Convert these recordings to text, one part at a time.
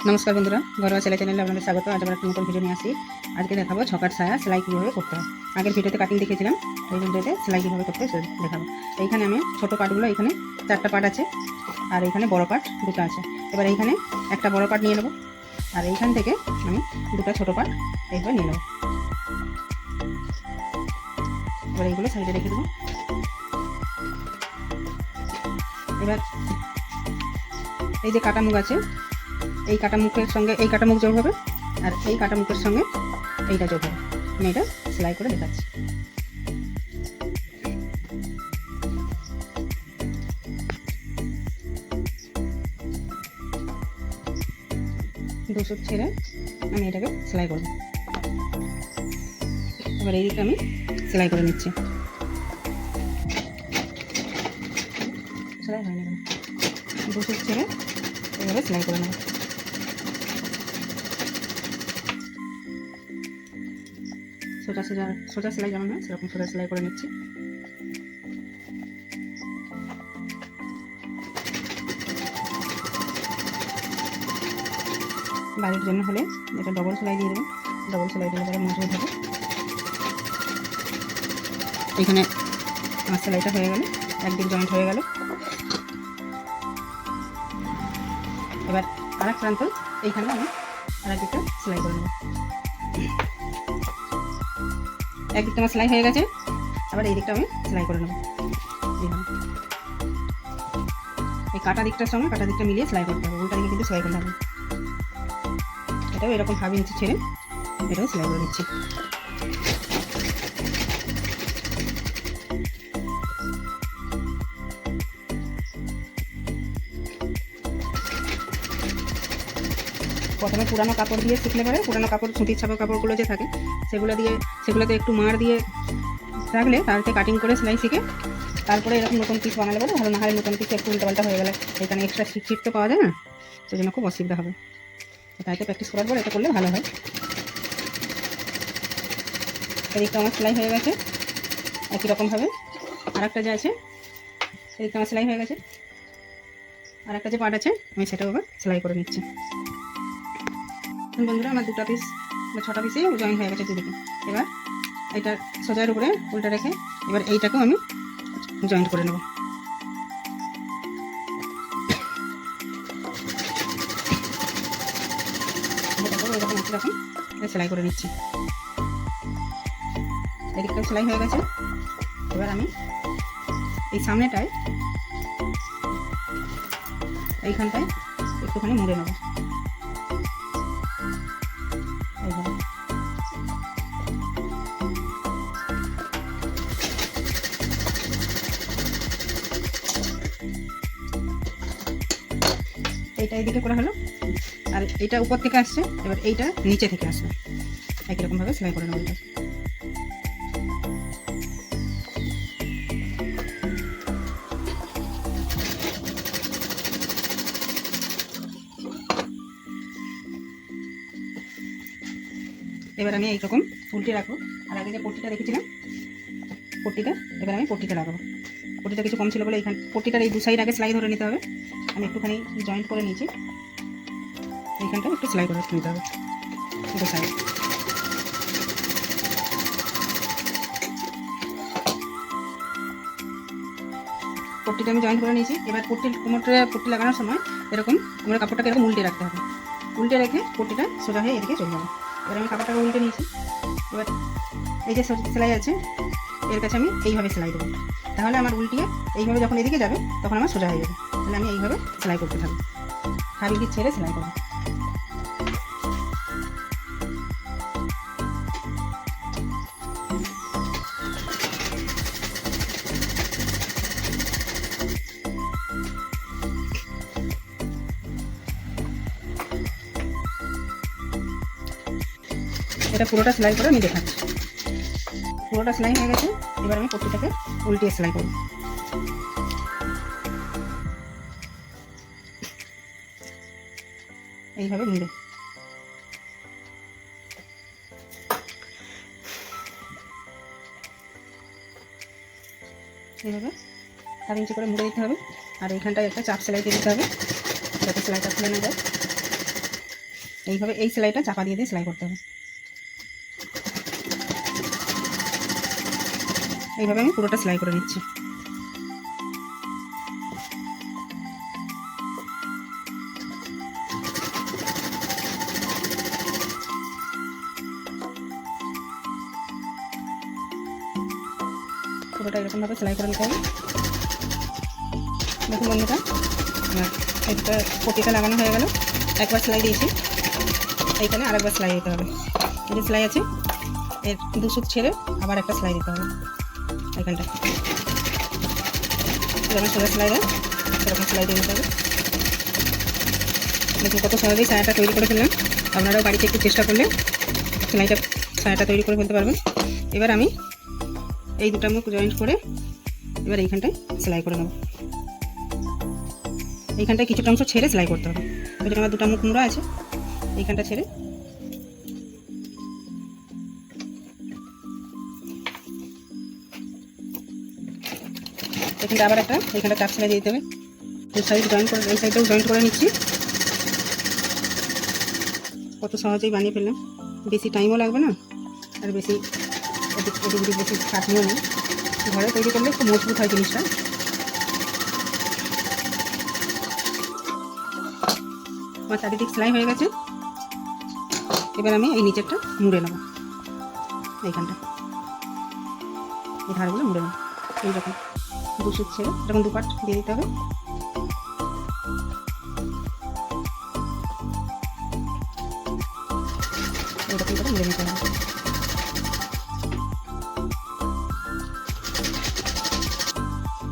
নমস্কার বন্ধুরা, ঘরোয়া সেলাই চ্যানেলে আপনাদের স্বাগত। আজ আমরা একটা নতুন ভিডিও নিয়ে আসি। আজকে দেখাবো ছকার ছায়া সেলাই কীভাবে করতে হয়। আগের ভিডিওতে কাটিং দেখিয়েছিলাম, এই ভিডিওতে সেলাই কীভাবে করতে হয় দেখাবো। এইখানে আমি ছোটো পার্টগুলো, এখানে 4টা পার্ট আছে আর এইখানে বড় পার্ট 2টা আছে। এবার এইখানে একটা বড় পার্ট নিয়ে নেবো আর এইখান থেকে আমি 2টা ছোটো পার্ট এইভাবে নিয়ে নেবো। এবার এইগুলো সাইডে রেখে দেবো। এবার এই যে কাটা মুখ আছে, এই কাটা মুখের সঙ্গে এই কাটা মুখ যোগ হবে আর এই কাটা মুখের সঙ্গে এইটা যোগ হবে। আমি এটা সেলাই করে দেখাচ্ছি। দুসুত ছেড়ে আমি এটাকে সেলাই করব। এবার এই দিকে আমি সেলাই করে নিচ্ছি। সেলাই হয়নি, দুসুত ছেড়ে এভাবে সেলাই করে নেব। সোজা সেলাই যেমন হয় সেরকম সোজা সেলাই করে নিচ্ছি। বাড়ির জন্য হলে এটা ডবল সেলাই দিয়ে দেবেন। ডবল সেলাই দিলে পরে মজবুত হবে। এখানে আমার সেলাইটা হয়ে গেল, একদিক জয়েন্ট হয়ে গেল। এবার আরেক প্রান্ত এইখানে আমি আরেক দিকটা সেলাই করে নেব। একদিকটা আমার সেলাই হয়ে গেছে, আবার এই দিকটা আমি সেলাই করে নেব। এই কাটা দিকটার সঙ্গে কাটা দিকটা মিলিয়ে সেলাই করতে হবে, উল্টা দিকে কিন্তু সেলাই করতে হবে। এটাও এরকম 1/2 ইঞ্চি ছেড়ে এটাও সেলাই করে দিচ্ছি। প্রথমে পুরানো কাপড় দিয়ে শিখলে পরে পুরানো কাপড়, সুতির ছাপা কাপড়গুলো যে থাকে সেগুলোতে একটু মার দিয়ে রাখলে তারতে কাটিং করে সেলাই শিখে তারপরে এরকম নতুন পিস বানালে পরে ভালো। না হয় নতুন পিস একটু উল্টাপাল্টা হয়ে গেলে এখানে এক্সট্রা শিট তো পাওয়া যায় না, সেই জন্য খুব অসুবিধা হবে। তাইতে প্র্যাকটিস করার পর এটা করলে ভালো হয়। এদিকটা আমার সেলাই হয়ে গেছে। একই রকমভাবে আরেকটা যে আছে এদিকটা আমার সেলাই হয়ে গেছে। আরেকটা যে পার্ট আছে আমি সেটাও আবার সেলাই করে নিচ্ছি। বন্ধুরা, আমার 2টা পিস বা 6টা পিসে জয়েন হয়ে গেছে দুদিকে। এবার এটা সোজার উপরে উল্টা রেখে এবার এইটাকেও আমি জয়েন্ট করে নেব। এরকম সেলাই করে নিচ্ছি। এদিকটাও সেলাই হয়ে গেছে। এবার আমি এই সামনেটায় এইখানটায় একটুখানি মুড়ে নেব। এইটা এইদিকে করা হলো আর এইটা উপর থেকে আসছে, এবার এইটা নিচে থেকে আসবে। একই রকমভাবে সেলাই করে নেব। এবার আমি এইরকম উল্টে রাখবো আর আগে যে পট্টিটা রেখেছিলাম পট্টিটা, এবার আমি পট্টিটা লাগাবো। পট্টিটা কিছু কম ছিল বলে এইখানে পট্টিটার এই 2 সাইড আগে সেলাই ধরে নিতে হবে। আমি একটুখানি জয়েন্ট করে নিয়েছি, এইখানটা একটু সেলাই করে নিতে হবে 2 সাইড। পট্টিটা আমি জয়েন্ট করে নিয়েছি। এবার কোমরে পট্টি লাগানোর সময় এরকম কোমরের কাপড়টাকে এরকম উল্টে রাখতে হবে। উল্টে রেখে পট্টিটা সোজা হয়ে এদিকে চলে যাবে। এবার আমি কাপড়টাকে উল্টে নিয়েছি। এবার এই যে সেলাই আছে এর কাছে আমি এইভাবে সেলাই দেবো, তাহলে আমার উল্টিয়ে এইভাবে যখন এদিকে যাবে তখন আমার সোজা হয়ে যাবে। তাহলে আমি এইভাবে সেলাই করতে থাকবো, 1/2 ইঞ্চি ছেড়ে সেলাই করবো। এটা পুরোটা সেলাই করে আমি দেখাচ্ছি। পুরোটা সেলাই হয়ে গেছে। এবার আমি পট্টিটাকে উল্টিয়ে সেলাই করব। এইভাবে মুড়ে এইভাবে 1/2 ইঞ্চি করে মুড়ে দিতে হবে। আর এইখানটায় একটা চাপ সেলাই দিয়ে দিতে হবে যাতে সেলাইটা খুলে না যায়। এইভাবে এই সেলাইটা চাপা দিয়ে দিয়ে সেলাই করতে হবে। এইভাবে আমি পুরোটা সেলাই করে নিচ্ছি। পুরোটা এরকমভাবে সেলাই করে নিতে হবে। দেখুন বন্ধুরা, একটা পটিটা লাগানো হয়ে গেল। একবার সেলাই দিয়েছি, এইখানে আরেকবার সেলাই দিতে হবে। এই যে সেলাই আছে, এর 2 সুত ছেড়ে আবার একটা সেলাই দিতে হবে এইখানটা। যেমন সোজা সেলাই দেয় সেরকম সেলাই দিয়ে দিতে হবে। দেখুন কত সহজেই ছায়াটা তৈরি করে ফেললাম। আপনারাও বাড়িতে একটু চেষ্টা করলে ছায়াটা তৈরি করে ফেলতে পারবেন। এবার আমি এই দুটো মুখ জয়েন্ট করে এবার এইখানটায় সেলাই করে নেব। এইখানটায় কিছুটা অংশ ছেড়ে সেলাই করতে হবে। ওইটা আমার দুটো মুখ মুড়া আছে, এইখানটা ছেড়ে এখানটা আবার এইখানটা চাপ সেলাই দিয়ে দিতে হবে। এই সাইডেও জয়েন্ট করে নিচ্ছি। কত সহজেই বানিয়ে ফেললাম, বেশি টাইমও লাগবে না, আর বেশি এদিক বেশি খাটনিও নেই। ঘরে তৈরি করলে খুব মজবুত হয় জিনিসটা। আমার চারিদিক সেলাই হয়ে গেছে। এবার আমি এই নিচেরটা মুড়ে নেব, এইখানটা এই ধারগুলো মুড়ে নেব। এইরকম 2 সুত ছেড়ে এরকম 2 পার্ট দিয়ে দিতে হবে। এরকম করে মুড়ে নিতে হবে।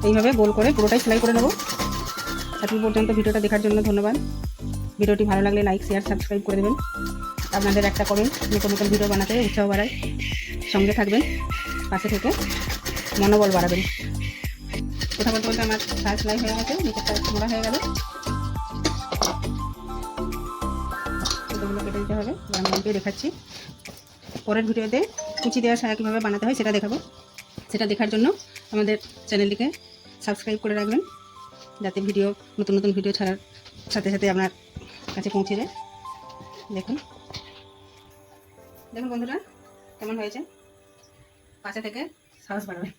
এইভাবে গোল করে পুরোটাই সেলাই করে নেব। এতক্ষণ পর্যন্ত ভিডিওটা দেখার জন্য ধন্যবাদ। ভিডিওটি ভালো লাগলে লাইক, শেয়ার, সাবস্ক্রাইব করে দেবেন। আপনাদের একটা কমেন্ট নতুন নতুন ভিডিও বানাতে উৎসাহ বাড়ায়। সঙ্গে থাকবেন, পাশে থেকে মনোবল বাড়াবেন। কথা বলতে বলতে আমার সেলাই হয়ে গেছে, নিচেরটা মোড়া হয়ে গেল। এগুলো কেটে দিতে হবে। আমি দিয়ে দেখাচ্ছি। পরের ভিডিওতে কুচি দেওয়া ছায়া কীভাবে বানাতে হয় সেটা দেখাবো। সেটা দেখার জন্য আমাদের চ্যানেলটিকে সাবস্ক্রাইব করে রাখবেন, যাতে নতুন নতুন ভিডিও ছাড়ার সাথে সাথে আপনার কাছে পৌঁছে যায়। দেখুন বন্ধুরা কেমন হয়েছে, পাশে থেকে সাহস বাড়াবেন।